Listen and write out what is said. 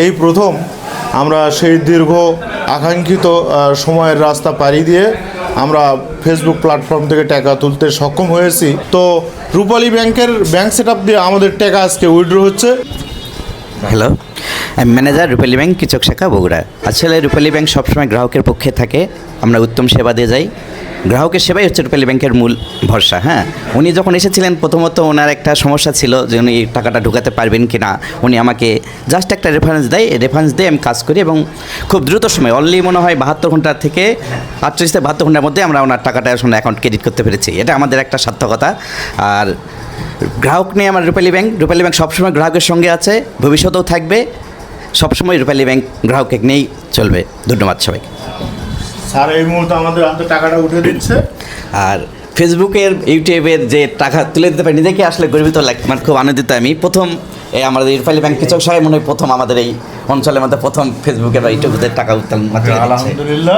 এই প্রথম আমরা সেই দীর্ঘ আকাঙ্ক্ষিত সময়ের রাস্তা পাড়ি দিয়ে আমরা ফেসবুক প্ল্যাটফর্ম থেকে টাকা তুলতে সক্ষম হয়েছি। তো রূপালী ব্যাংকের ব্যাংক সেট আপ দিয়ে আমাদের টাকা আজকে উইথড্র হচ্ছে। হ্যালো, আমি ম্যানেজার রূপালী ব্যাংক কৃষক শাখা বগুড়া। আসলে রূপালী ব্যাংক সবসময় গ্রাহকের পক্ষে থাকে, আমরা উত্তম সেবা দিয়ে যাই। গ্রাহকের সেবাই হচ্ছে রূপালী ব্যাংকের মূল ভরসা। হ্যাঁ, উনি যখন এসেছিলেন প্রথমত ওনার একটা সমস্যা ছিল যে উনি টাকাটা ঢুকাতে পারবেন কি না। উনি আমাকে জাস্ট একটা রেফারেন্স দেয়, রেফারেন্স দিয়ে আমি কাজ করি এবং খুব দ্রুত সময় অনলি মনে হয় 72 ঘন্টা থেকে 48 থেকে 72 ঘন্টার মধ্যে আমরা ওনার টাকাটা আসলে অ্যাকাউন্ট ক্রেডিট করতে পেরেছি। এটা আমাদের একটা সার্থকতা। আর গ্রাহক নিয়ে আমার রূপালী ব্যাংক সবসময় গ্রাহকের সঙ্গে আছে, ভবিষ্যতেও থাকবে। সবসময় রূপালী ব্যাংক গ্রাহককে নিয়েই চলবে। ধন্যবাদ সবাইকে। স্যার এই মুহূর্তে আমাদের হাতে টাকাটা উঠে দিচ্ছে। আর ফেসবুকের ইউটিউবের যে টাকা তুলে দিতে পারি নিজেকে আসলে গর্বিত লাগে, মানে খুব আনন্দিত আমি। প্রথম এই আমাদের রূপালী ব্যাংক কৃষক সহায় মনে হয় প্রথম আমাদের এই অঞ্চলের মধ্যে প্রথম ফেসবুকের বা ইউটিউবের টাকা উত্তোলন। আলহামদুলিল্লাহ।